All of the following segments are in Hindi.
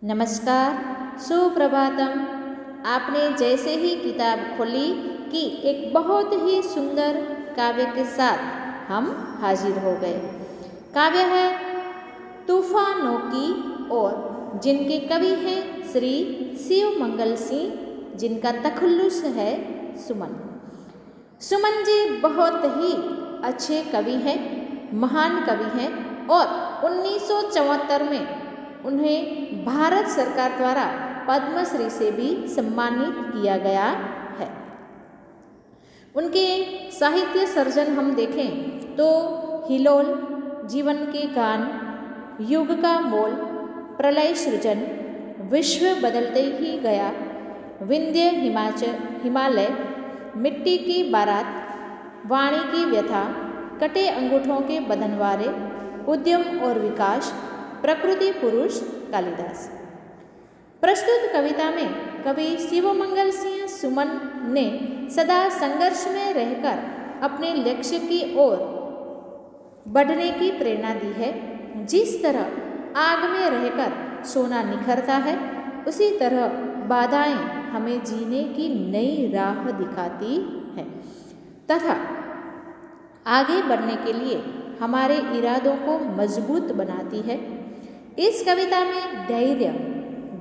नमस्कार, सुप्रभातम। आपने जैसे ही किताब खोली कि एक बहुत ही सुंदर काव्य के साथ हम हाजिर हो गए। काव्य है तूफानों की ओर, जिनके कवि हैं श्री शिव मंगल सिंह, जिनका तखल्लुस है सुमन। सुमन जी बहुत ही अच्छे कवि हैं, महान कवि हैं और 1974 में उन्हें भारत सरकार द्वारा पद्मश्री से भी सम्मानित किया गया है। उनके साहित्य सर्जन हम देखें तो हिलोल, जीवन के गान, युग का मोल, प्रलय सृजन, विश्व बदलते ही गया, विंध्य हिमालय, मिट्टी की बारात, वाणी की व्यथा, कटे अंगूठों के बंधनवारे, उद्यम और विकास, प्रकृति पुरुष कालिदास। प्रस्तुत कविता में कवि शिवमंगल सिंह सुमन ने सदा संघर्ष में रहकर अपने लक्ष्य की ओर बढ़ने की प्रेरणा दी है। जिस तरह आग में रहकर सोना निखरता है, उसी तरह बाधाएं हमें जीने की नई राह दिखाती हैं तथा आगे बढ़ने के लिए हमारे इरादों को मजबूत बनाती है। इस कविता में धैर्य,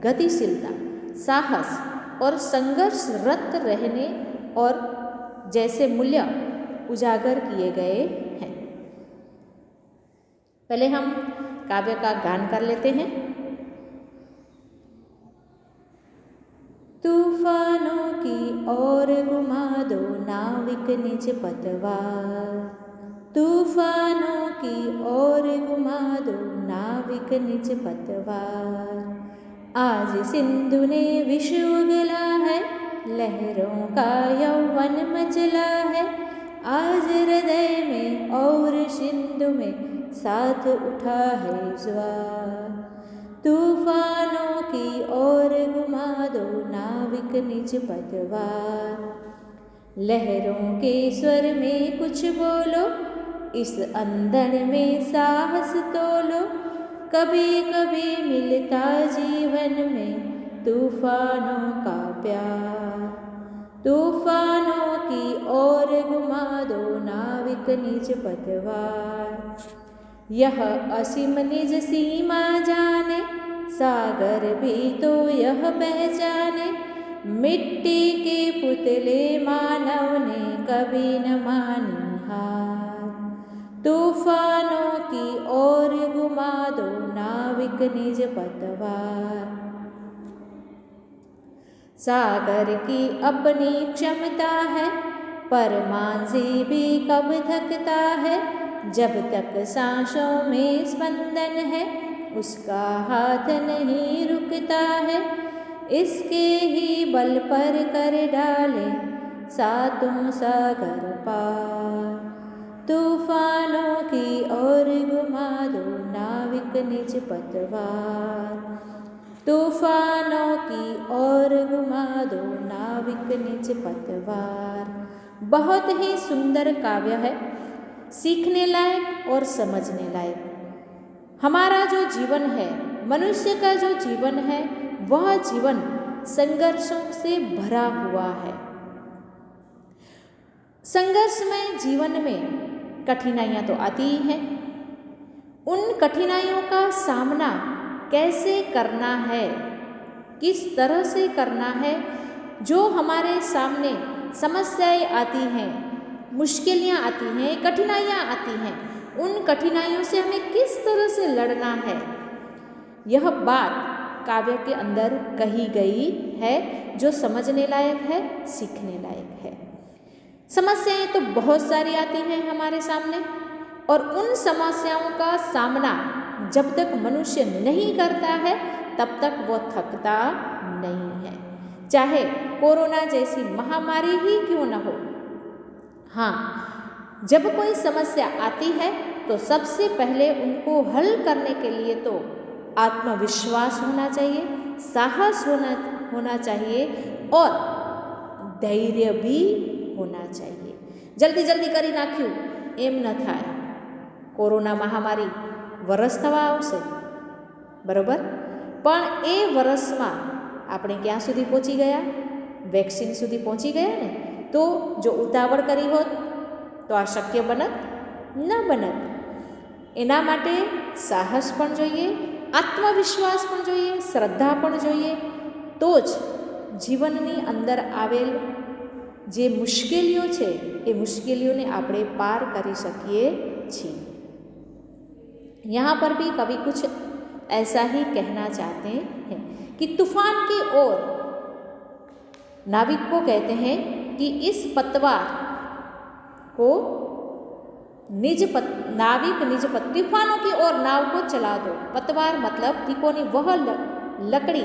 गतिशीलता, साहस और संघर्षरत रहने और जैसे मूल्य उजागर किए गए हैं। पहले हम काव्य का गान कर लेते हैं। तूफानों की ओर घुमा दो नाविक निज पतवार, तूफानों की ओर घुमा दो नाविक निज पतवार। आज सिंधु ने विश्व उगला है, लहरों का यौवन मचला है। आज हृदय में और सिंधु में साथ उठा है ज्वार। तूफानों की ओर घुमा दो नाविक निज पतवार। लहरों के स्वर में कुछ बोलो, इस अंधन में साहस तोलो। कभी कभी मिलता जीवन में तूफानों का प्यार। तूफानों की ओर घुमा दो नाविक निज पतवार। यह असीम निज सीमा जाने, सागर भी तो यह पहचाने। मिट्टी के पुतले मानव ने कभी न मानी हार। तूफानों की ओर घुमा दो नाविक निज पतवार। सागर की अपनी क्षमता है, पर मांझी भी कब थकता है। जब तक सांसों में स्पंदन है, उसका हाथ नहीं रुकता है। इसके ही बल पर कर डाले सातों सागर पार। तूफानों की ओर घुमा दो नाविक निज पतवार। तूफानों की ओर घुमा दो नाविक निज पतवार। बहुत ही सुंदर काव्य है, सीखने लायक और समझने लायक। हमारा जो जीवन है, मनुष्य का जो जीवन है, वह जीवन संघर्षों से भरा हुआ है। संघर्षमय जीवन में कठिनाइयाँ तो आती ही हैं। उन कठिनाइयों का सामना कैसे करना है, किस तरह से करना है, जो हमारे सामने समस्याएं आती हैं, मुश्किलें आती हैं, कठिनाइयाँ आती हैं, उन कठिनाइयों से हमें किस तरह से लड़ना है, यह बात काव्य के अंदर कही गई है, जो समझने लायक है, सीखने लायक है। समस्याएं तो बहुत सारी आती हैं हमारे सामने, और उन समस्याओं का सामना जब तक मनुष्य नहीं करता है, तब तक वो थकता नहीं है, चाहे कोरोना जैसी महामारी ही क्यों न हो। हाँ, जब कोई समस्या आती है तो सबसे पहले उनको हल करने के लिए तो आत्मविश्वास होना चाहिए, साहस होना चाहिए और धैर्य भी होना चाहिए। जल्दी जल्दी करी नाख्યું એમ ન થાય। कोरोना महामारी वरस थवा आवशे, बरोबर। પણ એ વર્ષમાં આપણે ક્યાં સુધી પહોંચી ગયા? વેક્સિન સુધી પહોંચી ગયા ને. તો જો ઉતાવળ કરી હોત તો આ શક્ય બનત? ન બનત. એના માટે સાહસ પણ જોઈએ, આત્મવિશ્વાસ પણ જોઈએ, શ્રદ્ધા પણ જોઈએ. તો જ જીવનની અંદર આવેલ જે મુશ્કેલીઓ છે એ મુશ્કેલીઓને આપણે પાર કરી શકીએ છીએ. यहाँ पर भी कवि कुछ ऐसा ही कहना चाहते हैं कि तूफान की ओर नाविक को कहते हैं कि इस पतवार को नाविक निज तूफानों की ओर नाव को चला दो. पतवार मतलब तिकोनी वह लकड़ी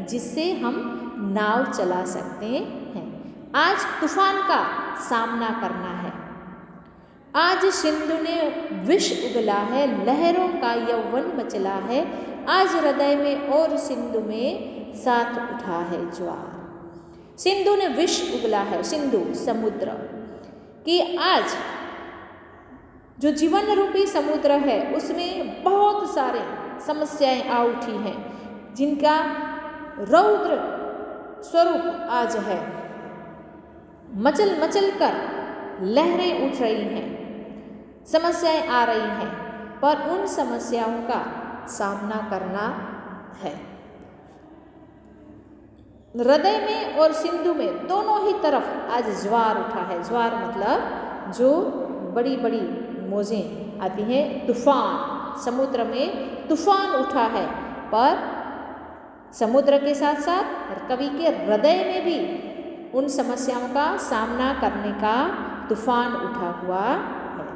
जिससे हम नाव चला सकते हैं. आज तूफान का सामना करना है. आज सिंधु ने विष उगला है, लहरों का यौवन मचला है. आज हृदय में और सिंधु में साथ उठा है ज्वार. सिंधु ने विष उगला है, सिंधु समुद्र, कि आज जो जीवन रूपी समुद्र है उसमें बहुत सारे समस्याएं आ उठी हैं, जिनका रौद्र स्वरूप आज है. मचल मचल कर लहरें उठ रही हैं, समस्याएं आ रही हैं, पर उन समस्याओं का सामना करना है. हृदय में और सिंधु में दोनों ही तरफ आज ज्वार उठा है. ज्वार मतलब जो बड़ी बड़ी मौजें आती हैं, तूफान. समुद्र में तूफान उठा है, पर समुद्र के साथ साथ कवि के हृदय में भी उन समस्याओं का सामना करने का तूफान उठा हुआ है.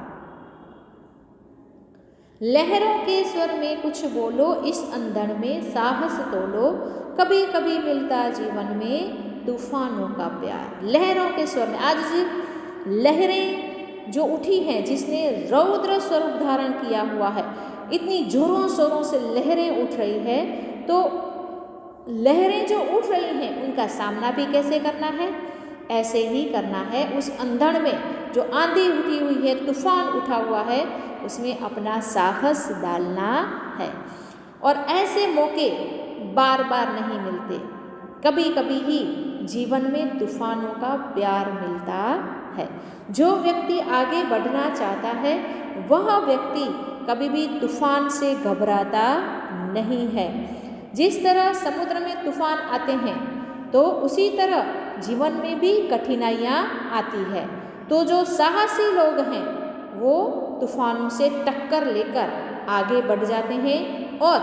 लहरों के स्वर में कुछ बोलो, इस अंधड़ में साहस तोलो. कभी कभी मिलता जीवन में तूफानों का प्यार. लहरों के स्वर में आज लहरें जो उठी हैं, जिसने रौद्र स्वरूप धारण किया हुआ है, इतनी जोरों शोरों से लहरें उठ रही है. तो लहरें जो उठ रही हैं उनका सामना भी कैसे करना है? ऐसे ही करना है. उस अंधड़ में जो आंधी उठी हुई है, तूफान उठा हुआ है, उसमें अपना साहस डालना है. और ऐसे मौके बार बार नहीं मिलते. कभी कभी ही जीवन में तूफानों का प्यार मिलता है. जो व्यक्ति आगे बढ़ना चाहता है वह व्यक्ति कभी भी तूफान से घबराता नहीं है. जिस तरह समुद्र में तूफान आते हैं तो उसी तरह जीवन में भी कठिनाइयाँ आती है. तो जो साहसी लोग हैं वो तूफानों से टक्कर लेकर आगे बढ़ जाते हैं और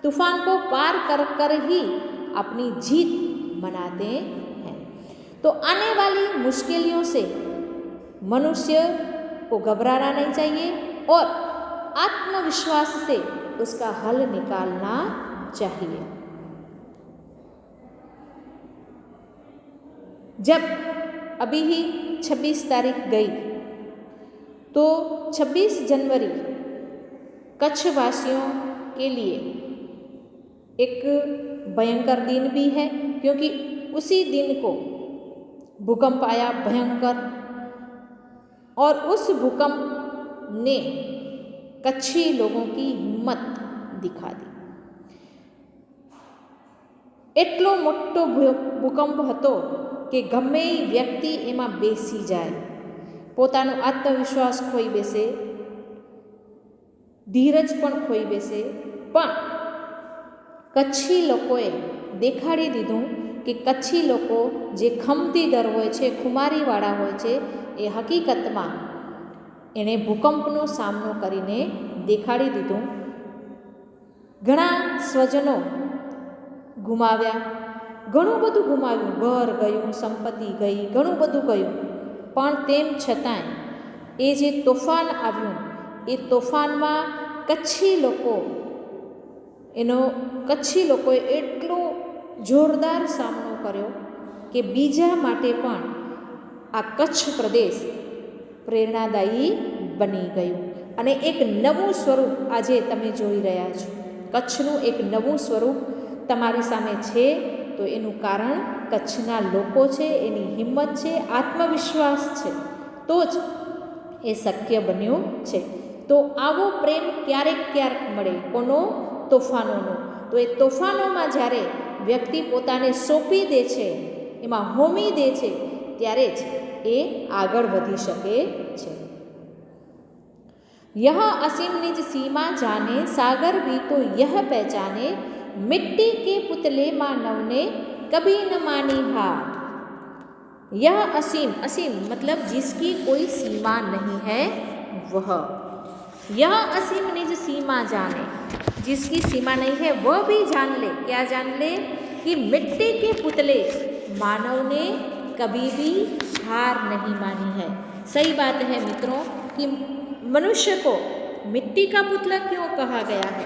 तूफान को पार कर कर ही अपनी जीत मनाते हैं. तो आने वाली मुश्किलों से मनुष्य को घबराना नहीं चाहिए और आत्मविश्वास से उसका हल निकालना चाहिए. जब अभी ही 26 तारीख गई तो 26 जनवरी कच्छ वासियों के लिए एक भयंकर दिन भी है, क्योंकि उसी दिन को भूकंप आया भयंकर. और उस भूकंप ने कच्छी लोगों की हिम्मत दिखा दी. એટલો મોટો ભૂકંપ હતો કે ગમે વ્યક્તિ એમાં બેસી જાય, પોતાનો આત્મવિશ્વાસ ખોઈ બેસે, ધીરજ પણ ખોઈ બેસે. પણ કચ્છી લોકોએ દેખાડી દીધું કે કચ્છી લોકો જે ખમતીદર હોય છે, ખુમારીવાળા હોય છે, એ હકીકતમાં એણે ભૂકંપનો સામનો કરીને દેખાડી દીધું. ઘણા સ્વજનો ગુમાવ્યા, ઘણું બધું ગુમાવ્યું, ઘર ગયું, સંપત્તિ ગઈ, ઘણું બધું ગયું. પણ તેમ છતાંય એ જે તોફાન આવ્યું એ તોફાનમાં કચ્છી લોકોએ એટલો જોરદાર સામનો કર્યો કે બીજા માટે પણ આ કચ્છ પ્રદેશ પ્રેરણાદાયી બની ગયું. અને એક નવું સ્વરૂપ આજે તમે જોઈ રહ્યા છો. કચ્છનું એક નવું સ્વરૂપ તમારી સામે છે, તો એનું કારણ કચ્છના લોકો છે, એની હિંમત છે, આત્મવિશ્વાસ છે, તો જ એ શક્ય બન્યું છે. તો આવો પ્રેમ ક્યારેક ક્યારેક મળે, કોનો? તોફાનોનો. તો એ તોફાનોમાં જ્યારે વ્યક્તિ પોતાને સોંપી દે છે, એમાં હોમી દે છે, ત્યારે જ એ આગળ વધી શકે છે. यह असीम निज सीमा जाने, सागर भी तो यह पहचाने, मिट्टी के पुतले मानव ने कभी न मानी हार. यह असीम, असीम मतलब जिसकी कोई सीमा नहीं है वह. यह असीम निज सीमा जाने, जिसकी सीमा नहीं है वह भी जान ले. क्या जान ले? कि मिट्टी के पुतले मानव ने कभी भी हार नहीं मानी है. सही बात है मित्रों कि मनुष्य को मिट्टी का पुतला क्यों कहा गया है?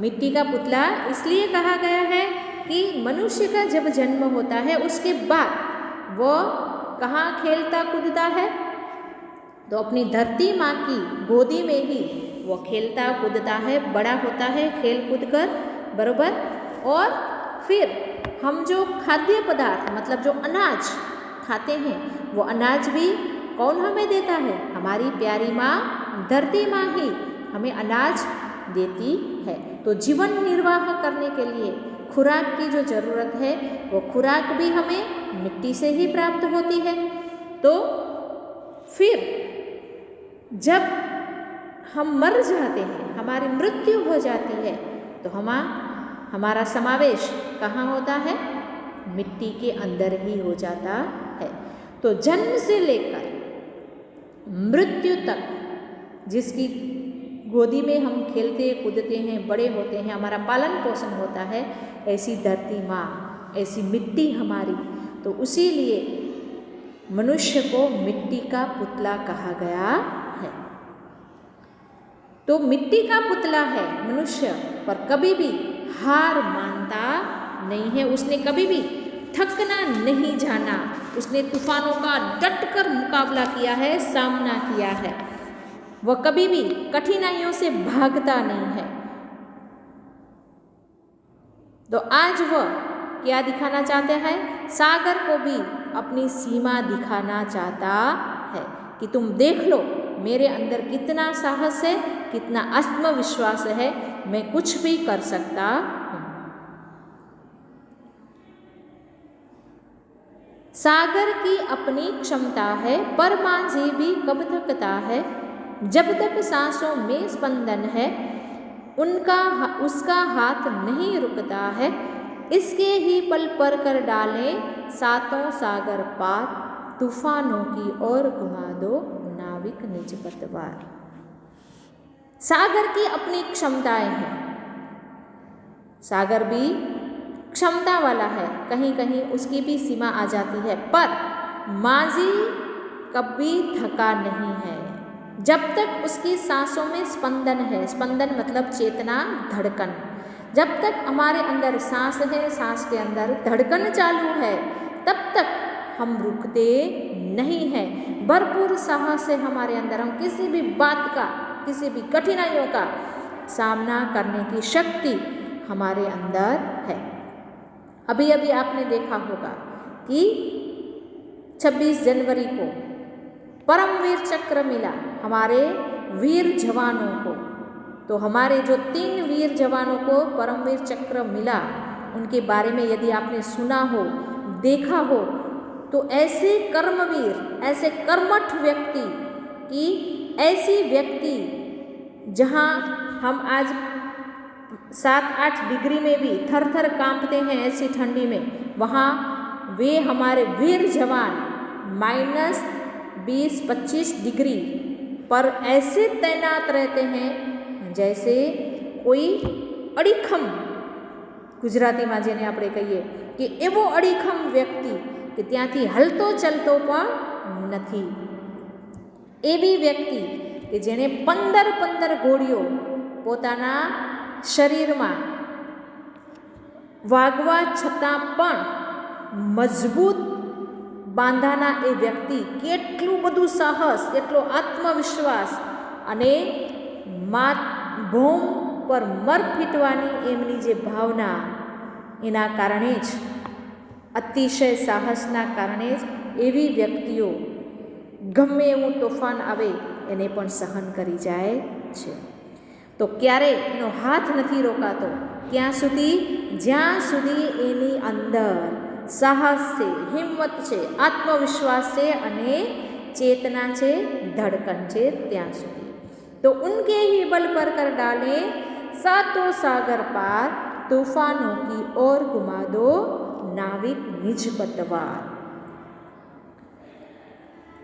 मिट्टी का पुतला इसलिए कहा गया है कि मनुष्य का जब जन्म होता है उसके बाद वह कहाँ खेलता कूदता है? तो अपनी धरती माँ की गोदी में ही वो खेलता कूदता है, बड़ा होता है खेल कूद कर, बरोबर. और फिर हम जो खाद्य पदार्थ मतलब जो अनाज खाते हैं, वो अनाज भी कौन हमें देता है? हमारी प्यारी माँ धरती माँ ही हमें अनाज देती है. तो जीवन निर्वाह करने के लिए खुराक की जो ज़रूरत है वो खुराक भी हमें मिट्टी से ही प्राप्त होती है. तो फिर जब हम मर जाते हैं, हमारी मृत्यु हो जाती है, तो हमारा समावेश कहाँ होता है? मिट्टी के अंदर ही हो जाता है. तो जन्म से लेकर मृत्यु तक जिसकी गोदी में हम खेलते कूदते हैं, बड़े होते हैं, हमारा पालन पोषण होता है, ऐसी धरती माँ, ऐसी मिट्टी हमारी. तो इसीलिए मनुष्य को मिट्टी का पुतला कहा गया है. तो मिट्टी का पुतला है मनुष्य, पर कभी भी हार मानता नहीं है. उसने कभी भी थकना नहीं जाना. उसने तूफानों का डटकर मुकाबला किया है, सामना किया है. वह कभी भी कठिनाइयों से भागता नहीं है. तो आज वह क्या दिखाना चाहते हैं? सागर को भी अपनी सीमा दिखाना चाहता है कि तुम देख लो मेरे अंदर कितना साहस है, कितना आत्मविश्वास है, मैं कुछ भी कर सकता हूँ. सागर की अपनी क्षमता है, पर माझी भी कब थकता है, जब तक सांसों में स्पंदन है, उसका हाथ नहीं रुकता है, इसके ही पल पर कर डालें सातों सागर पार, तूफानों की ओर घुमा दो नाविक निज पतवार. सागर की अपनी क्षमताएं हैं. सागर भी क्षमता वाला है, कहीं कहीं उसकी भी सीमा आ जाती है, पर माझी कभी थका नहीं है. जब तक उसकी सांसों में स्पंदन है, स्पंदन मतलब चेतना, धड़कन, जब तक हमारे अंदर सांस है, सांस के अंदर धड़कन चालू है, तब तक हम रुकते नहीं हैं. भरपूर साहस है हमारे अंदर, हम किसी भी बात का, किसी भी कठिनाइयों का सामना करने की शक्ति हमारे अंदर है. अभी अभी आपने देखा होगा कि 26 जनवरी को परमवीर चक्र मिला हमारे वीर जवानों को. तो हमारे जो 3 वीर जवानों को परमवीर चक्र मिला, उनके बारे में यदि आपने सुना हो, देखा हो, तो ऐसे कर्मवीर, ऐसे कर्मठ व्यक्ति की ऐसी व्यक्ति जहाँ हम आज 7-8 डिग्री में भी थर थर कांपते हैं ऐसी ठंडी में, वहाँ वे हमारे वीर जवान -20-25 डिग्री पर ऐसे तैनात रहते हैं जैसे कोई अड़ीखम, गुजरातीમાં જેને આપણે કહીએ કે એવો અડીખમ વ્યક્તિ કે ત્યાંથી હલતો ચલતો પણ નથી. એવી વ્યક્તિ કે જેણે 15 ગોળીઓ પોતાના શરીરમાં વાગવા છતાં પણ મજબૂત બાંધાના એ વ્યક્તિ કેટલું બધું સાહસ, કેટલો આત્મવિશ્વાસ અને ભૂમ પર મર ફીટવાની એમની જે ભાવના, એના કારણે જ, અતિશય સાહસના કારણે જ એવી વ્યક્તિઓ ગમે એવું તોફાન આવે એને પણ સહન કરી જાય છે. તો ક્યારે એનો હાથ નથી રોકાતો, ક્યાં સુધી? જ્યાં સુધી એની અંદર સાહસ છે, હિંમત છે, આત્મવિશ્વાસ છે અને चेतना છે, धड़कन છે, ત્યાં સુધી. तो उनके ही बल पर कर डाले सातों सागर पार, तूफानों की ओर घुमा दो नाविक निज पतवार.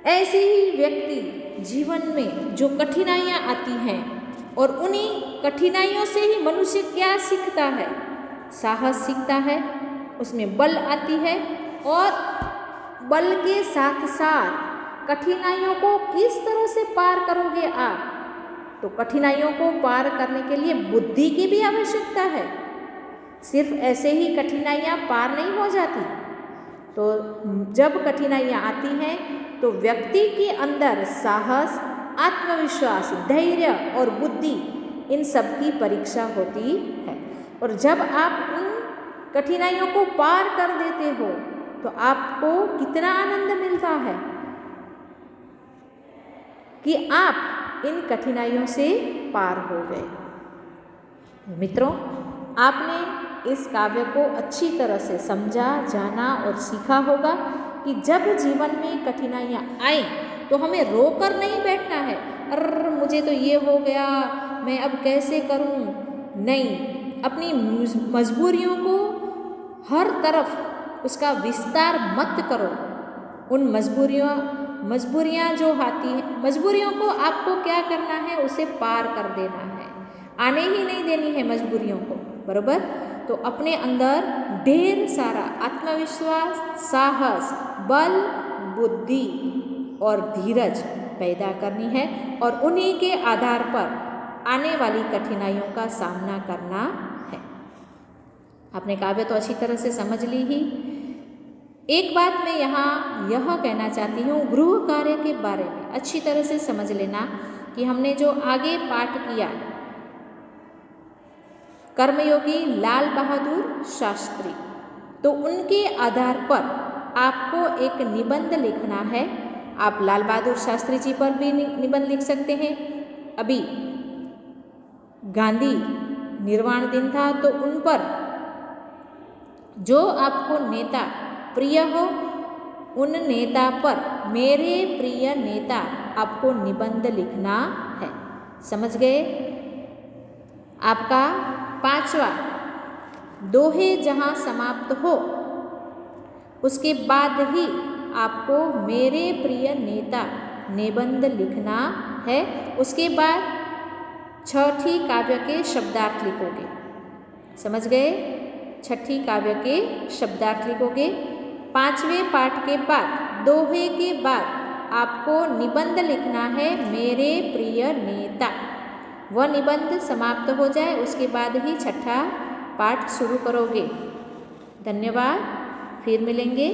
ऐसे ही व्यक्ति जीवन में जो कठिनाइयाँ आती हैं और उन्हीं कठिनाइयों से ही मनुष्य क्या सीखता है? साहस सीखता है, उसमें बल आती है और बल के साथ साथ कठिनाइयों को किस तरह से पार करोगे आप? तो कठिनाइयों को पार करने के लिए बुद्धि की भी आवश्यकता है. सिर्फ ऐसे ही कठिनाइयाँ पार नहीं हो जाती. तो जब कठिनाइयाँ आती हैं तो व्यक्ति के अंदर साहस, आत्मविश्वास, धैर्य और बुद्धि, इन सब की परीक्षा होती है. और जब आप उन कठिनाइयों को पार कर देते हो तो आपको कितना आनंद मिलता है कि आप इन कठिनाइयों से पार हो गए. मित्रों, आपने इस काव्य को अच्छी तरह से समझा, जाना और सीखा होगा कि जब जीवन में कठिनाइयाँ आए तो हमें रोकर नहीं बैठना है. अरे मुझे तो ये हो गया, मैं अब कैसे करूँ? नहीं, अपनी मजबूरियों को हर तरफ उसका विस्तार मत करो. उन मजबूरियाँ जो आती हैं, मजबूरियों को आपको क्या करना है? उसे पार कर देना है, आने ही नहीं देनी है मजबूरियों को. बरोबर? तो अपने अंदर ढेर सारा आत्मविश्वास, साहस, बल, बुद्धि और धीरज पैदा करनी है और उन्हीं के आधार पर आने वाली कठिनाइयों का सामना करना है. आपने काव्य तो अच्छी तरह से समझ ली ही. एक बात मैं यहाँ यह कहना चाहती हूँ गृह कार्य के बारे में. अच्छी तरह से समझ लेना कि हमने जो आगे पाठ किया, कर्मयोगी लाल बहादुर शास्त्री, तो उनके आधार पर आपको एक निबंध लिखना है. आप लाल बहादुर शास्त्री जी पर भी निबंध लिख सकते हैं. अभी गांधी निर्वाण दिन था तो उन पर जो आपको नेता प्रिय हो, उन नेता पर मेरे प्रिय नेता आपको निबंध लिखना है. समझ गए? आपका 5वां दोहे जहाँ समाप्त हो उसके बाद ही आपको मेरे प्रिय नेता निबंध लिखना है. उसके बाद 6ठी काव्य के शब्दार्थ लिखोगे. समझ गए? 6ठी काव्य के शब्दार्थ लिखोगे. 5वें पाठ के बाद, दोहे के बाद आपको निबंध लिखना है मेरे प्रिय नेता. वह निबंध समाप्त हो जाए उसके बाद ही 6ठा पाठ शुरू करोगे. धन्यवाद. फिर मिलेंगे.